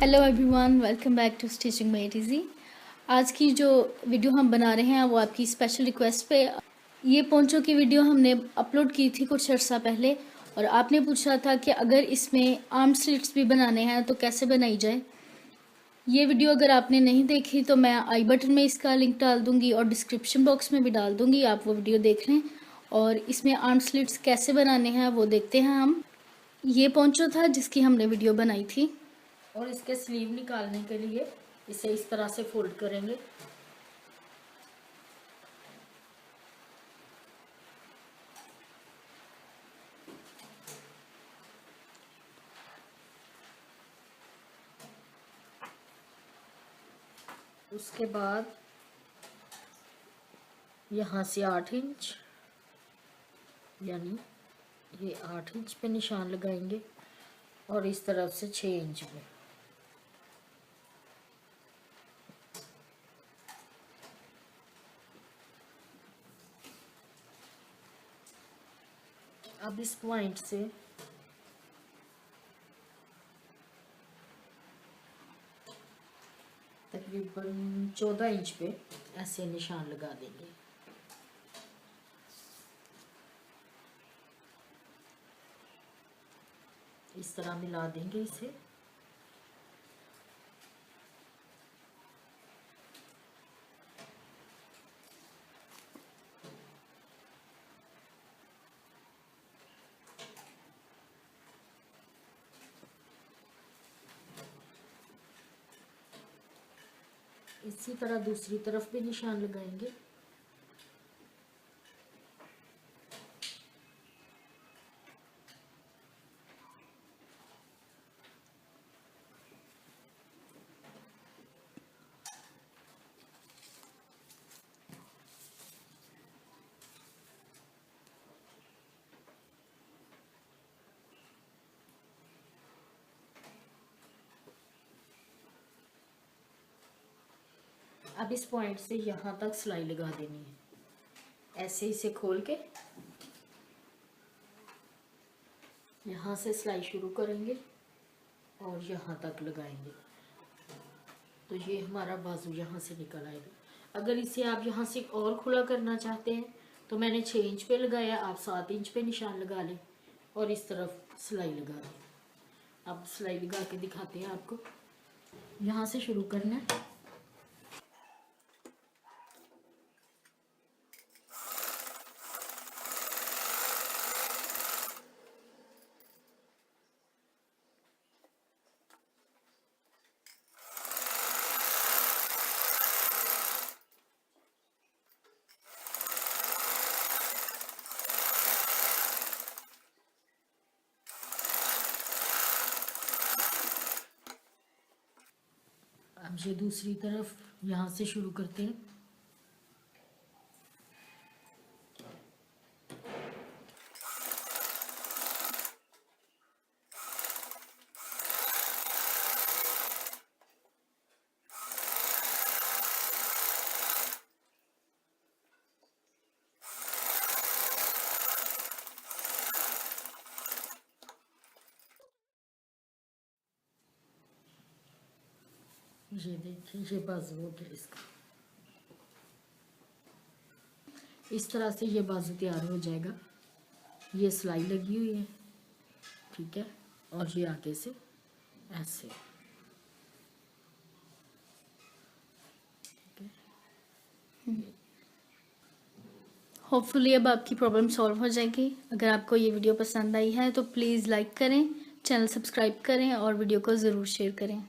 Hello everyone, welcome back to stitching made easy. आज की जो वीडियो हम बना रहे हैं वो आपकी स्पेशल रिक्वेस्ट पे। ये पोंचो की वीडियो हमने अपलोड की थी कुछ अर्सा पहले और आपने पूछा था कि अगर इसमें आर्म स्लिट्स भी बनाने हैं तो कैसे बनाई जाए। ये वीडियो अगर आपने नहीं देखी तो मैं आई बटन में इसका लिंक डाल दूँगी और डिस्क्रिप्शन बॉक्स में भी डाल दूँगी, आप वो वीडियो देख लें। और इसमें आर्म स्लिट्स कैसे बनाने हैं वो देखते हैं हम। ये पोंचो था जिसकी हमने वीडियो बनाई थी। और इसके स्लीव निकालने के लिए इसे इस तरह से फोल्ड करेंगे। उसके बाद यहाँ से 8 इंच यानी ये 8 इंच पे निशान लगाएंगे और इस तरफ से 6 इंच पे। अब इस पॉइंट से तकरीबन 14 इंच पे ऐसे निशान लगा देंगे। इस तरह मिला देंगे इसे। इसी तरह दूसरी तरफ भी निशान लगाएंगे। अब इस पॉइंट से यहाँ तक सिलाई लगा देनी है। ऐसे इसे खोल के यहाँ से सिलाई शुरू करेंगे और यहाँ तक लगाएंगे तो ये हमारा बाजू यहाँ से निकल आएगा। अगर इसे आप यहाँ से और खुला करना चाहते हैं तो मैंने 6 इंच पे लगाया, आप 7 इंच पे निशान लगा लें और इस तरफ सिलाई लगा दें। अब सिलाई लगा के दिखाते हैं आपको। यहाँ से शुरू करना है। अब ये दूसरी तरफ यहाँ से शुरू करते हैं। ये देखिए, ये बाजू हो गया इसका। इस तरह से ये बाजू तैयार हो जाएगा। ये सिलाई लगी हुई है, ठीक है, और ये आगे से ऐसे। होपफुली अब आपकी प्रॉब्लम सॉल्व हो जाएगी। अगर आपको ये वीडियो पसंद आई है तो प्लीज़ लाइक करें, चैनल सब्सक्राइब करें और वीडियो को ज़रूर शेयर करें।